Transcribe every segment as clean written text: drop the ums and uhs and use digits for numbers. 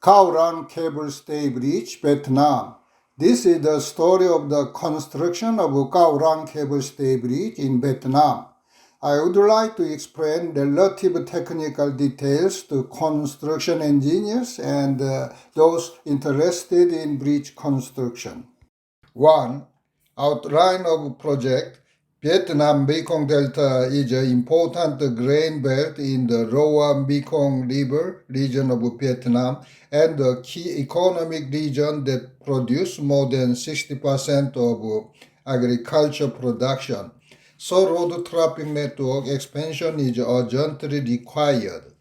Cao Cable Stay Bridge, Vietnam. This is the story of the construction of Cao Cable Stay Bridge in Vietnam. I would like to explain relative technical details to construction engineers and those interested in bridge construction. 1. Outline of project. Vietnam Mekong Delta is an important grain belt in the lower Mekong River region of Vietnam and a key economic region that produces more than 60% of agriculture production. So road traffic network expansion is urgently required.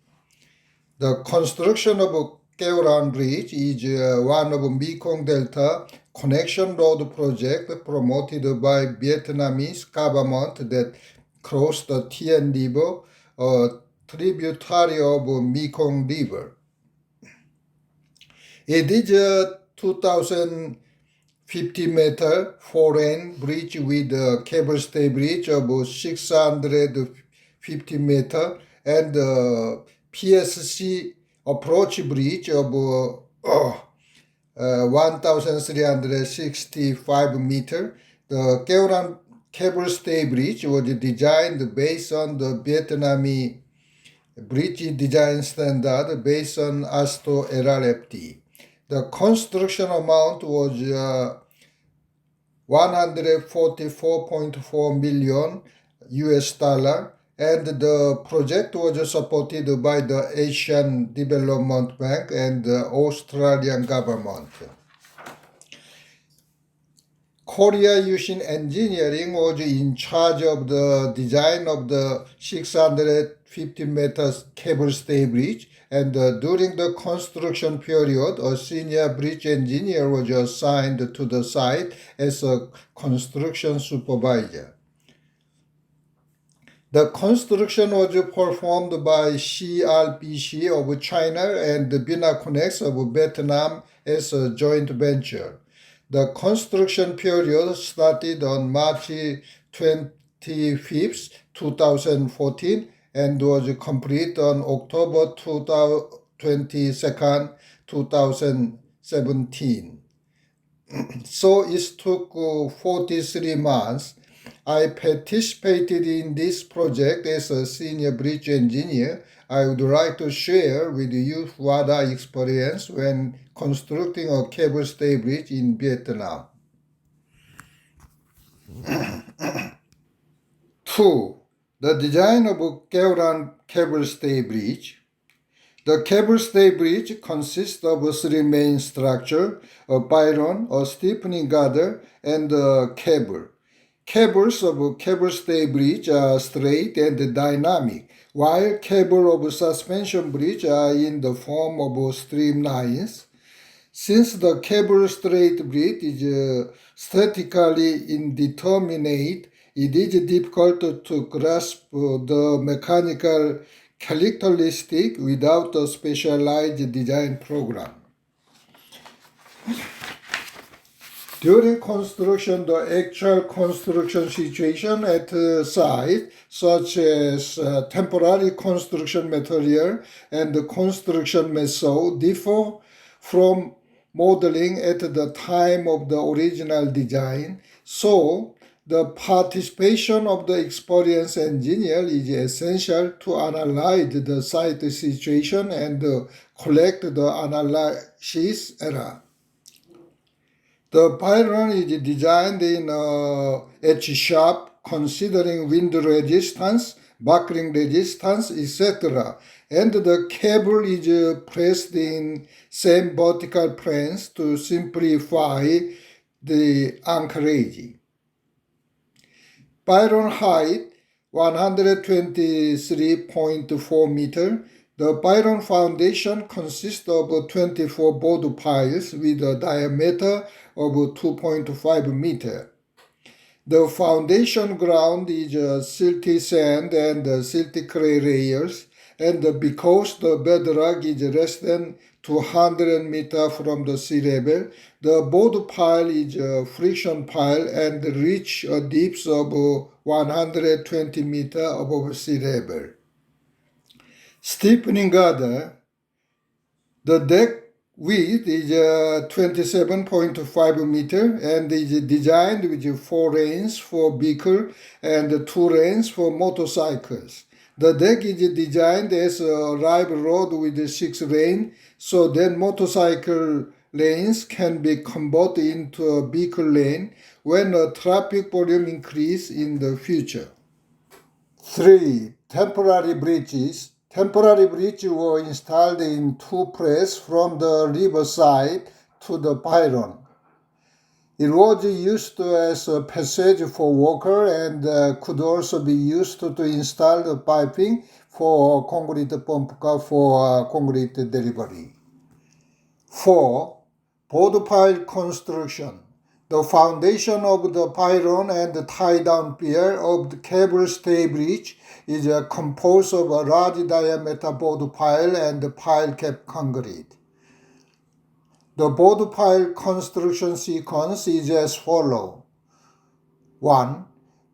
The construction of Keoran Bridge is one of Mekong Delta connection road project promoted by Vietnamese government that cross the Tien River, a tributary of Mekong River. It is a 2,050-meter foreign bridge with a cable stay bridge of 650 meters and PSC approach bridge of 1,365 meters. The Keoran cable stay bridge was designed based on the Vietnamese bridge design standard based on ASTO LRFD. The construction amount was 144.4 million US dollar, and the project was supported by the Asian Development Bank and the Australian government. Korea Yushin Engineering was in charge of the design of the 650 meters cable stay bridge, and during the construction period, a senior bridge engineer was assigned to the site as a construction supervisor. The construction was performed by CRBC of China and Vinaconex of Vietnam as a joint venture. The construction period started on March 25, 2014 and was complete on October 22, 2017. So it took 43 months. I participated in this project as a senior bridge engineer. I would like to share with you what I experienced when constructing a cable stay bridge in Vietnam. 2. The design of Keoran cable stay bridge. The cable stay bridge consists of three main structures: a pylon, a steepening girder, and a cable. Cables of cable stay bridge are straight and dynamic, while cables of suspension bridge are in the form of streamlines. Since the cable straight bridge is statically indeterminate, it is difficult to grasp the mechanical characteristic without a specialized design program. During construction, the actual construction situation at the site, such as temporary construction material and the construction method, differ from modeling at the time of the original design. So, the participation of the experienced engineer is essential to analyze the site situation and collect the analysis error. The pylon is designed in H-sharp, considering wind resistance, buckling resistance, etc. And the cable is pressed in same vertical planes to simplify the anchorage. Pylon height 123.4 meter. The pylon foundation consists of 24 board piles with a diameter of 2.5 meter. The foundation ground is silty sand and silty clay layers, and because the bedrock is less than 200 meters from the sea level, the board pile is a friction pile and reach a depth of 120 meters above sea level. Steepening girder. The deck width is 27.5 meter and is designed with 4 lanes for vehicle and 2 lanes for motorcycles. The deck is designed as a live road with 6 lanes so that motorcycle lanes can be converted into a vehicle lane when a traffic volume increase in the future. 3. Temporary bridges. Temporary bridges were installed in 2 places from the riverside to the pylon. It was used as a passage for walkers and could also be used to install the piping for concrete pump car for concrete delivery. 4. Board pile construction. The foundation of the pylon and the tie-down pier of the cable stay bridge is composed of a large diameter board pile and pile cap concrete. The board pile construction sequence is as follows. 1.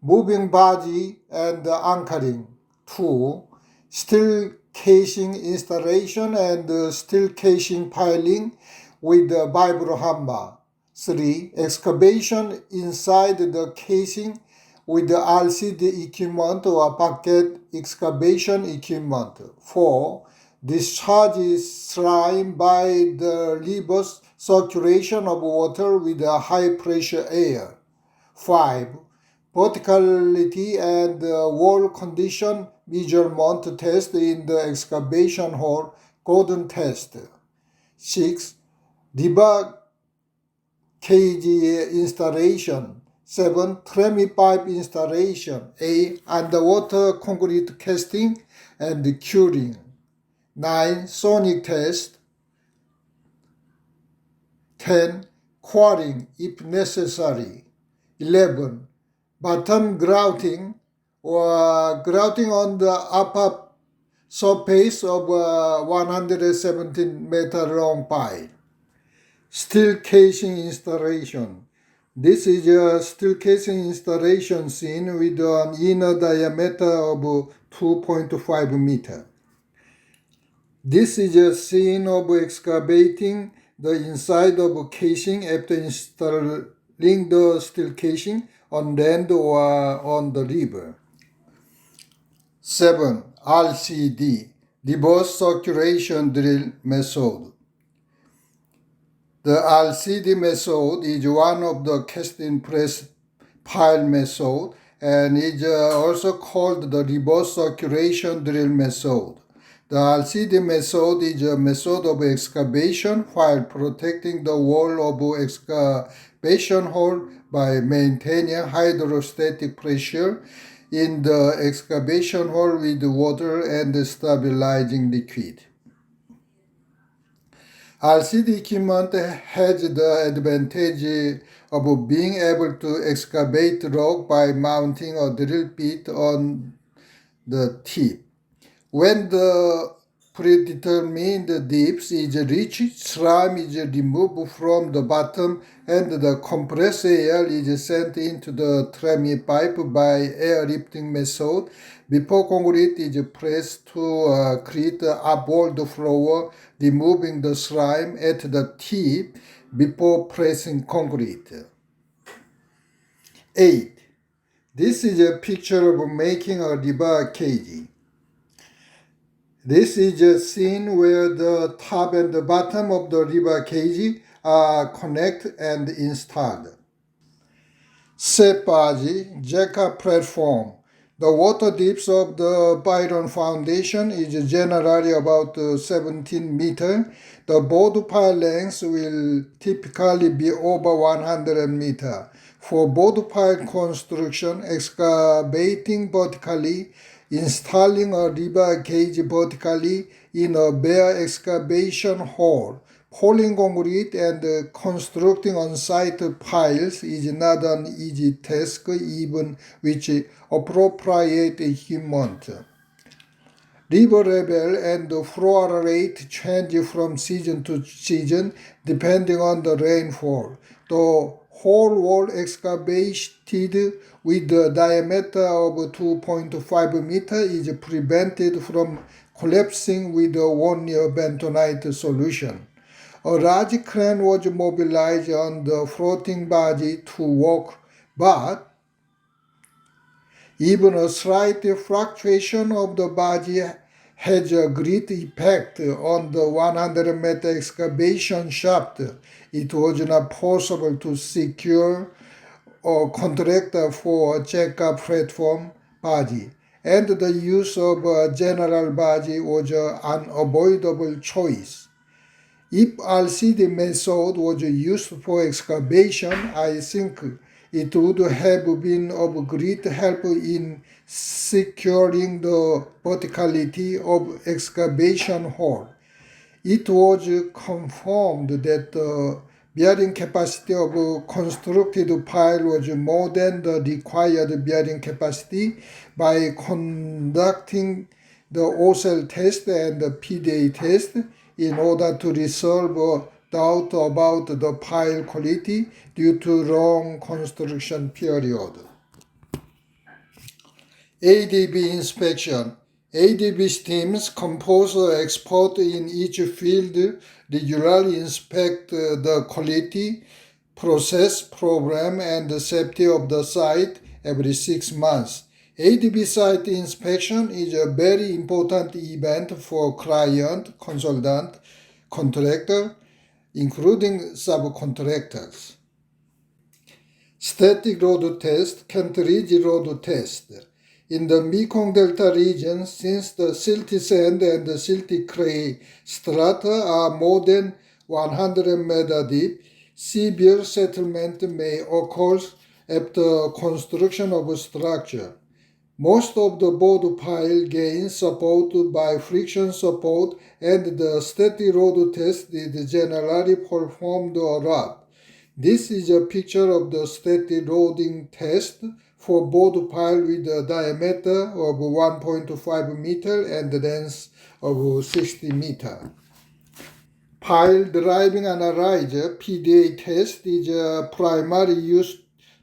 Moving body and anchoring. 2. Steel casing installation and steel casing piling with the vibro hammer. 3. Excavation inside the casing with the RCD equipment or bucket excavation equipment. 4. Discharge slime by the reverse circulation of water with a high pressure air. 5. Verticality and wall condition measurement test in the excavation hole, Gordon test. 6. Rebar cage installation. 7. Tremie pipe installation. 8. Underwater concrete casting and curing. 9. Sonic test. 10. Quarrying if necessary. 11. Bottom grouting or grouting on the upper surface of a 117 meter long pile. Steel casing installation. This is a steel casing installation scene with an inner diameter of 2.5 meter. This is a scene of excavating the inside of casing after installing the steel casing on land or on the river. 7. RCD, reverse circulation drill method. The RCD method is one of the cast-in press pile method and is also called the reverse circulation drill method. The RCD method is a method of excavation while protecting the wall of excavation hole by maintaining hydrostatic pressure in the excavation hole with water and stabilizing liquid. RCD equipment has the advantage of being able to excavate rock by mounting a drill bit on the tip. When the predetermined depth is reached, slime is removed from the bottom and the compressed air is sent into the tremie pipe by air lifting method before concrete is pressed to create a upward flow, removing the slime at the tip before pressing concrete. 8. This is a picture of making a rebar cage. This is a scene where the top and the bottom of the rebar cage are connected and installed. Set barge, jack-up platform. The water depth of the pylon foundation is generally about 17 meters. The board pile length will typically be over 100 meters. For board pile construction, excavating vertically, installing a rebar cage vertically in a bare excavation hole, pouring concrete and constructing on-site piles is not an easy task even with appropriate equipment. River level and flow rate change from season to season depending on the rainfall. The whole wall excavated with a diameter of 2.5 meters is prevented from collapsing with a one-year bentonite solution. A large crane was mobilized on the floating body to work, but even a slight fluctuation of the body has a great effect on the 100-meter excavation shaft. It was not possible to secure a contractor for a jack-up platform body, and the use of a general body was an unavoidable choice. If RCD method was used for excavation, I think it would have been of great help in securing the verticality of excavation hole. It was confirmed that the bearing capacity of constructed pile was more than the required bearing capacity by conducting the OCEL test and the PDA test in order to resolve a doubt about the pile quality due to long construction period. ADB inspection. ADB teams composed of experts in each field regularly inspect the quality, process, program, and the safety of the site every 6 months. ADB site inspection is a very important event for client, consultant, contractor, including subcontractors. Static road test, Kent-Ridge road test. In the Mekong Delta region, since the silty sand and the silty clay strata are more than 100 meter deep, severe settlement may occur after construction of a structure. Most of the board pile gains support by friction support, and the static road test is generally performed a lot. This is a picture of the static loading test for board pile with a diameter of 1.5 meter and length of 60 meter. Pile driving analyzer PDA test is primarily used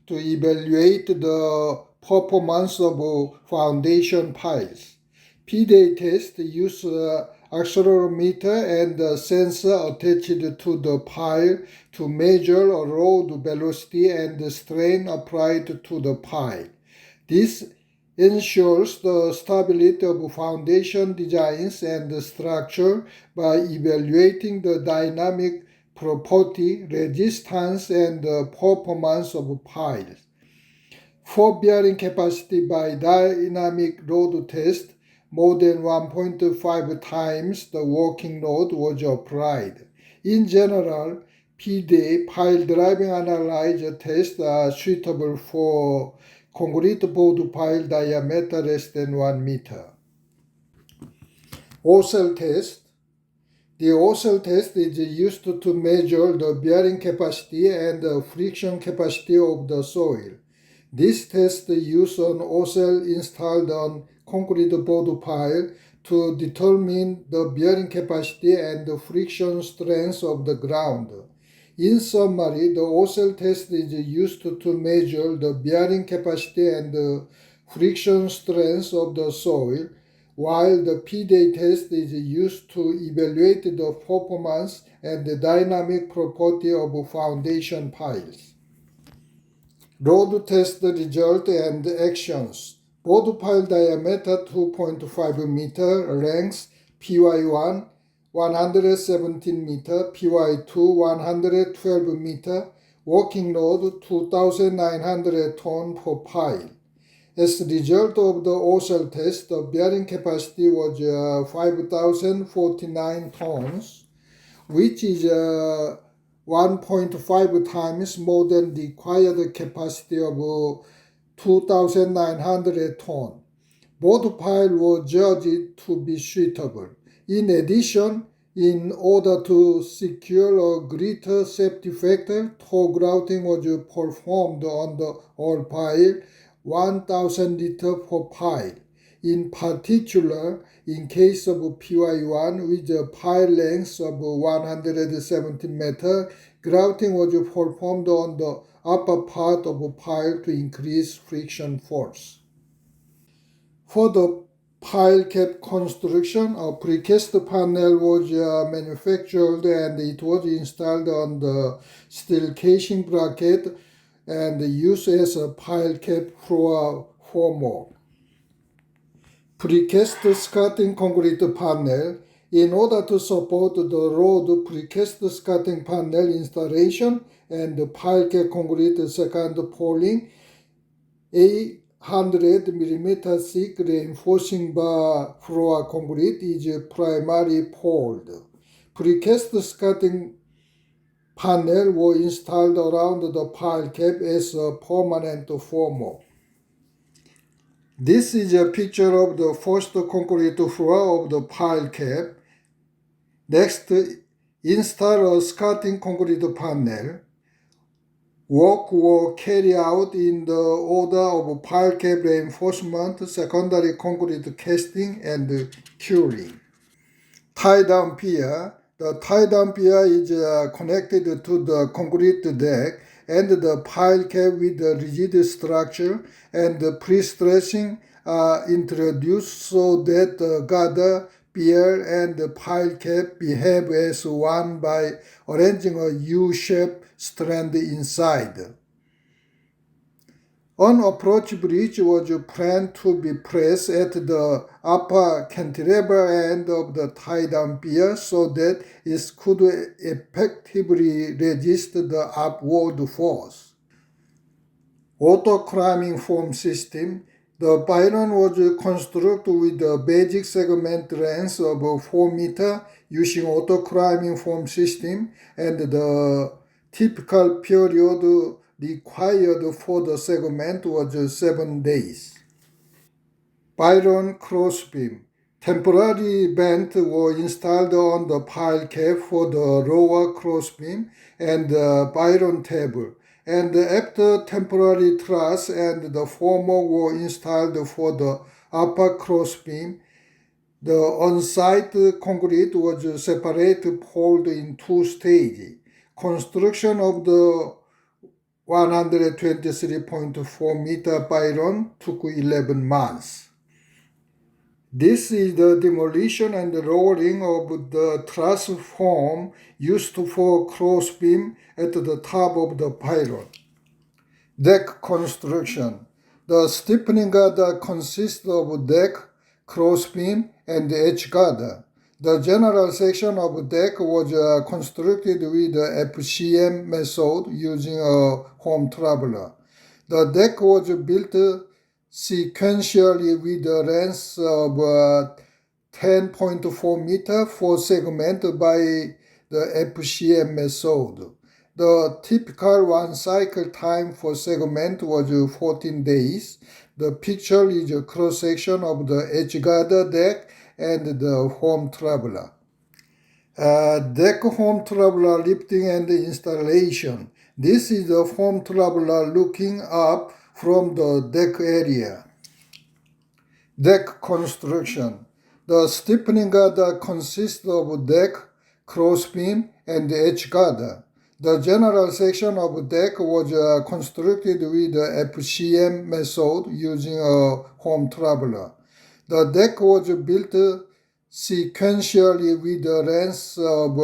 to evaluate the performance of foundation piles. PDA test use accelerometer and a sensor attached to the pile to measure load velocity and strain applied to the pile. This ensures the stability of foundation designs and structure by evaluating the dynamic property, resistance, and performance of piles. For bearing capacity by dynamic load test, more than 1.5 times the working load was applied. In general, PDA pile driving analyzer tests are suitable for concrete board pile diameter less than 1 meter. OCEL test. The OCEL test is used to measure the bearing capacity and the friction capacity of the soil. This test uses an OCEL installed on concrete board pile to determine the bearing capacity and the friction strength of the ground. In summary, the OCEL test is used to measure the bearing capacity and the friction strength of the soil, while the PDA test is used to evaluate the performance and the dynamic property of foundation piles. Load test result and actions. Board pile diameter 2.5 meter, length PY1 117 meter, PY2 112 meter, working load 2,900 ton per pile. As a result of the OCEL test, the bearing capacity was 5,049 tons, which is 1.5 times more than the required capacity of 2,900 tons. Both piles were judged to be suitable. In addition, in order to secure a greater safety factor, toe grouting was performed on the all pile, 1,000 liter per pile. In particular, in case of PY1 with a pile length of 170 meter, grouting was performed on the upper part of a pile to increase friction force. For the pile cap construction. A precast panel was manufactured and it was installed on the steel casing bracket and used as a pile cap floor formwork. Precast skirting concrete panel. In order to support the road precast skirting panel installation and pile cap concrete second pouring, 800 mm thick reinforcing bar floor concrete is primarily poured. Precast skirting panel were installed around the pile cap as a permanent formwork. This is a picture of the first concrete floor of the pile cap. Next, install a skirting concrete panel. Work were carried out in the order of pile cap reinforcement, secondary concrete casting, and curing. Tie-down pier. The tie-down pier is connected to the concrete deck and the pile cap with the rigid structure, and the pre-stressing are introduced so that the girder, pier, and the pile cap behave as one by arranging a U-shaped strand inside. An approach bridge was planned to be placed at the upper cantilever end of the tie-down pier so that it could effectively resist the upward force. Auto climbing foam system. The pylon was constructed with a basic segment length of 4 meters using auto climbing foam system, and the typical period required for the segment was 7 days. Pylon crossbeam. Temporary vents were installed on the pile cap for the lower crossbeam and the pylon table, and after temporary truss and the formwork were installed for the upper crossbeam, the on-site concrete was separated poured in 2 stages. Construction of the 123.4 meter pylon took 11 months. This is the demolition and lowering of the truss form used for crossbeam at the top of the pylon. Deck construction. The stiffening girder consists of deck, crossbeam, and edge girder. The general section of deck was constructed with the FCM method using a home traveler. The deck was built sequentially with a length of 10.4 meters for segment by the FCM method. The typical one cycle time for segment was 14 days. The picture is a cross-section of the edge girder deck and the home traveler. Deck home traveler lifting and installation. This is the home traveler looking up from the deck area. Deck construction. The stiffening girder consists of deck, crossbeam, and edge girder. The general section of deck was constructed with the FCM method using a home traveler. The deck was built sequentially with a length of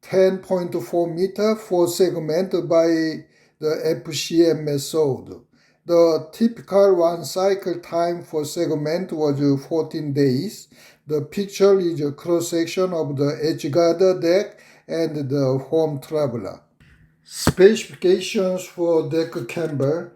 10.4 meters for segment by the FCM method. The typical one cycle time for segment was 14 days. The picture is a cross-section of the edge girder deck and the home traveler. Specifications for deck camber.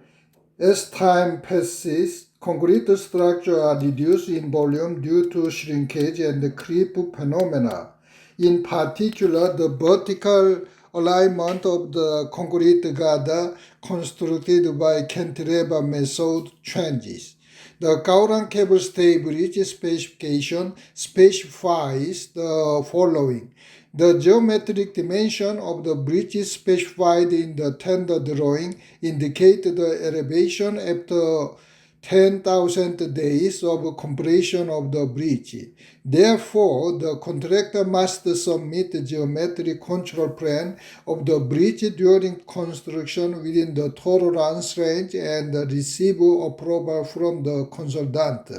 As time passes, concrete structures are reduced in volume due to shrinkage and creep phenomena. In particular, the vertical alignment of the concrete girder constructed by cantilever method changes. The Gaurang cable stay bridge specification specifies the following. The geometric dimension of the bridge specified in the tender drawing indicate the elevation after 10,000 days of completion of the bridge. Therefore, the contractor must submit the geometric control plan of the bridge during construction within the tolerance range and receive approval from the consultant.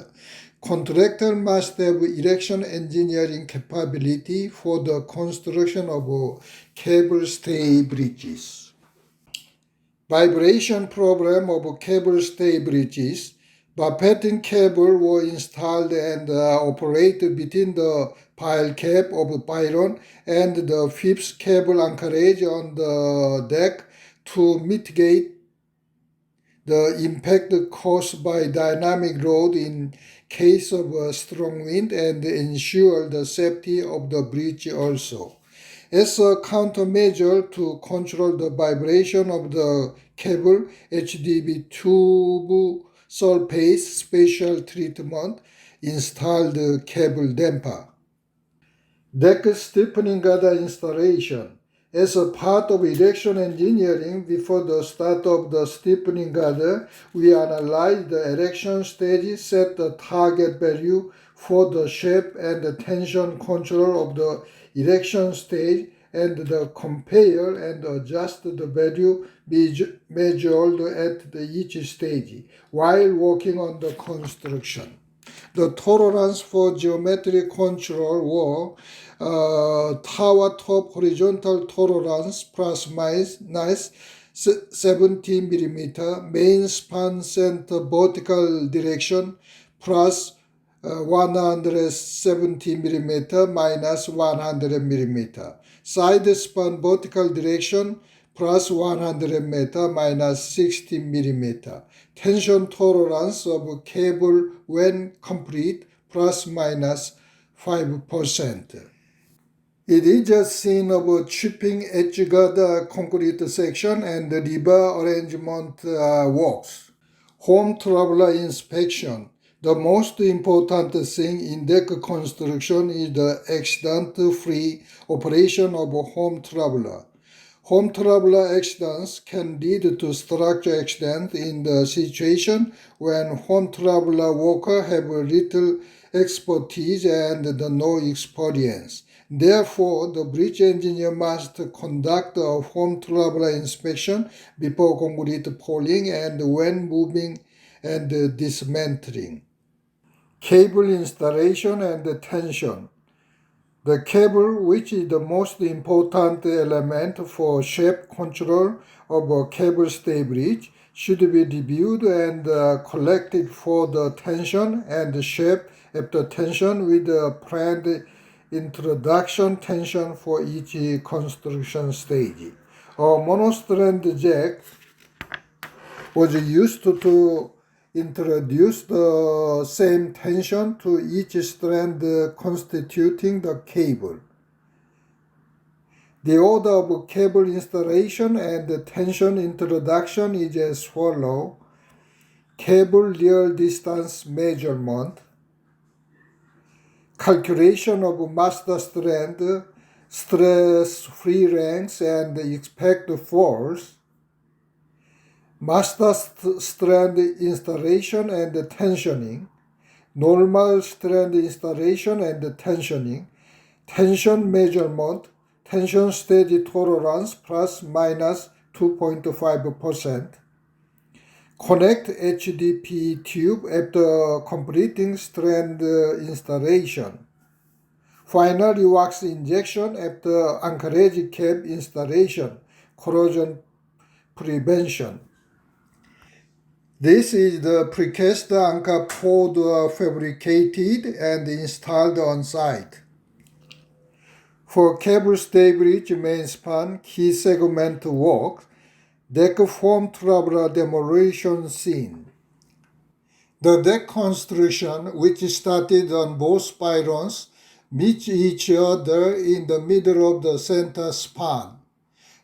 Contractor must have erection engineering capability for the construction of cable stay bridges. Vibration problem of cable stay bridges. Buffeting cable were installed and operated between the pile cap of pylon and the fifth cable anchorage on the deck to mitigate the impact caused by dynamic load in case of a strong wind and ensure the safety of the bridge also. As a countermeasure to control the vibration of the cable, HDB tube surface special treatment installed cable damper. Deck stiffening gutter installation. As a part of erection engineering, before the start of the stiffening gutter, we analyze the erection stage, set the target value for the shape and the tension control of the erection stage, and the compare and adjust the value measured at each stage while working on the construction. The tolerance for geometric control were tower top horizontal tolerance plus minus 17 mm, main span center vertical direction plus 170 mm minus 100 mm, side span vertical direction plus 100 mm minus 60 mm. Tension tolerance of cable when complete plus minus 5%. It is a scene of a chipping edge guard concrete section and rebar arrangement works. Home traveler inspection. The most important thing in deck construction is the accident-free operation of a home traveler. Home traveler accidents can lead to structure accident in the situation when home traveler workers have little expertise and no experience. Therefore, the bridge engineer must conduct a home traveler inspection before concrete pouring and when moving and dismantling. Cable installation and tension. The cable, which is the most important element for shape control of a cable stay bridge, should be reviewed and collected for the tension and shape after tension with a planned introduction tension for each construction stage. A monostrand jack was used to introduce the same tension to each strand constituting the cable. The order of cable installation and tension introduction is as follows. Cable real distance measurement, calculation of master strand, stress-free length and expected force, master strand installation and tensioning, normal strand installation and tensioning, tension measurement, tension stage tolerance plus minus 2.5%, connect HDP tube after completing strand installation, final wax injection after anchorage cap installation, corrosion prevention. This is the precast anchor poured, fabricated and installed on site. For cable stay bridge main span key segment work, deck form traveler demolition scene. The deck construction, which started on both pylons, meets each other in the middle of the center span.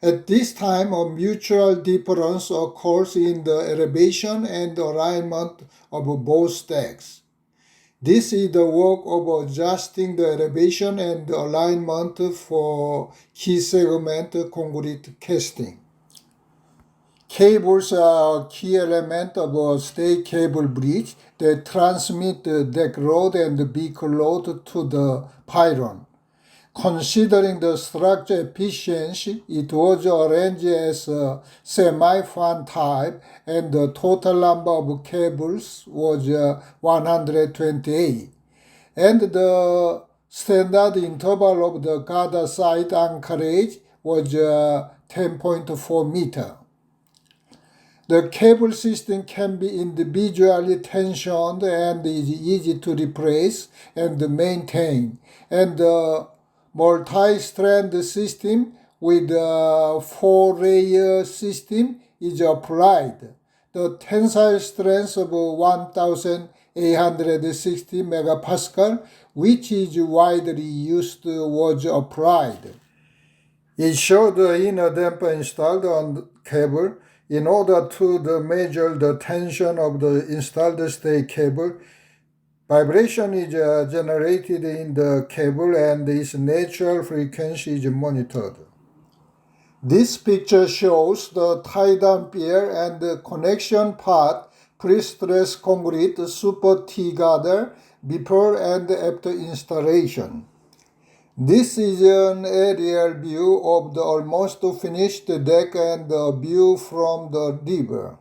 At this time, a mutual difference occurs in the elevation and alignment of both decks. This is the work of adjusting the elevation and alignment for key segment concrete casting. Cables are a key element of a stay cable bridge that transmit the deck load and vehicle load to the pylon. Considering the structure efficiency, it was arranged as a semi-fan type and the total number of cables was 128. And the standard interval of the Garda side anchorage was 10.4 meter. The cable system can be individually tensioned and is easy to replace and maintain. And the multi-strand system with a 4-layer system is applied. The tensile strength of 1,860 megapascal, which is widely used, was applied. It showed the inner damper installed on the cable. In order to measure the tension of the installed stay cable, vibration is generated in the cable and its natural frequency is monitored. This picture shows the tie-down pier and the connection part pre-stressed concrete super T-girder before and after installation. This is an aerial view of the almost finished deck and a view from the river.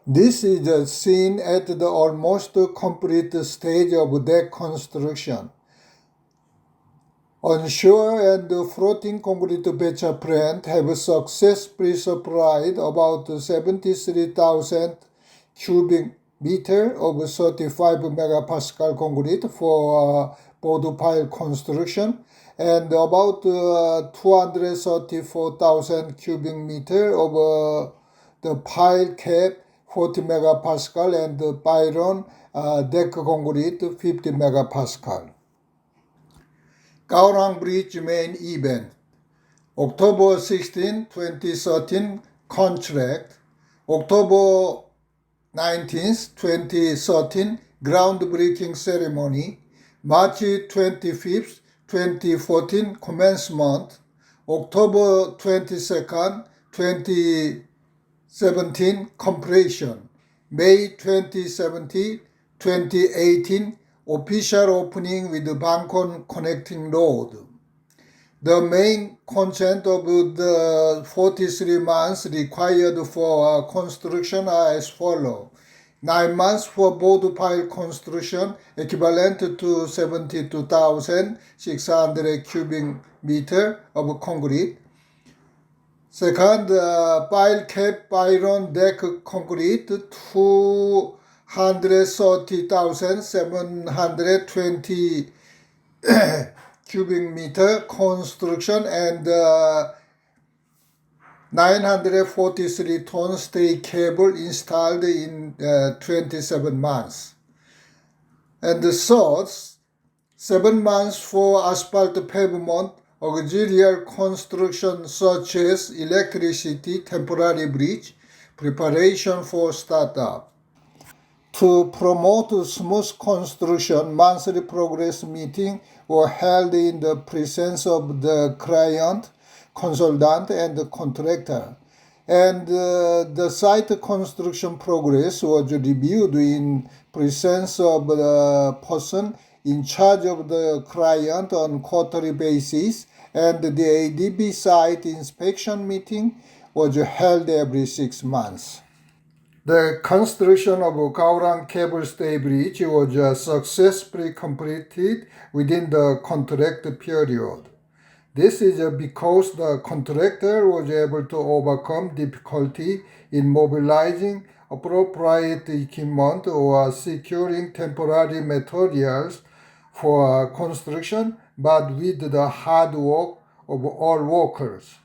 This is a scene at the almost complete stage of deck construction. Onshore and floating concrete becha plant have successfully supplied about 73,000 cubic meter of 35 megapascal concrete for board pile construction and about 234,000 cubic meter of the pile cap 40 megapascal and pylon deck concrete 50 megapascal. Gaurang Bridge main event. October 16, 2013 contract. October 19, 2013 groundbreaking ceremony. March 25, 2014 commencement. October 22nd, 2017 completion. May 2017, 2018 official opening with the Bangkok connecting road. The main content of the 43 months required for construction are as follows. 9 months for board pile construction, equivalent to 72,600 cubic meter of concrete. Second, pile cap pylon deck concrete, 230,720 cubic meter construction and 943 ton stay cable installed in 27 months. And the third, 7 months for asphalt pavement, auxiliary construction such as electricity, temporary bridge, preparation for startup. To promote smooth construction, monthly progress meetings were held in the presence of the client, consultant, and the contractor. And the site construction progress was reviewed in presence of the person in charge of the client on quarterly basis, and the ADB site inspection meeting was held every 6 months. The construction of Gaurang Cable Stay Bridge was successfully completed within the contract period. This is because the contractor was able to overcome difficulty in mobilizing appropriate equipment or securing temporary materials for construction, but with the hard work of all workers.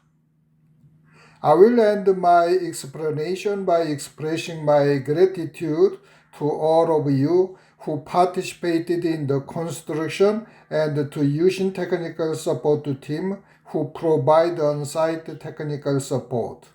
I will end my explanation by expressing my gratitude to all of you who participated in the construction and to Yushin Technical Support Team who provide on-site technical support.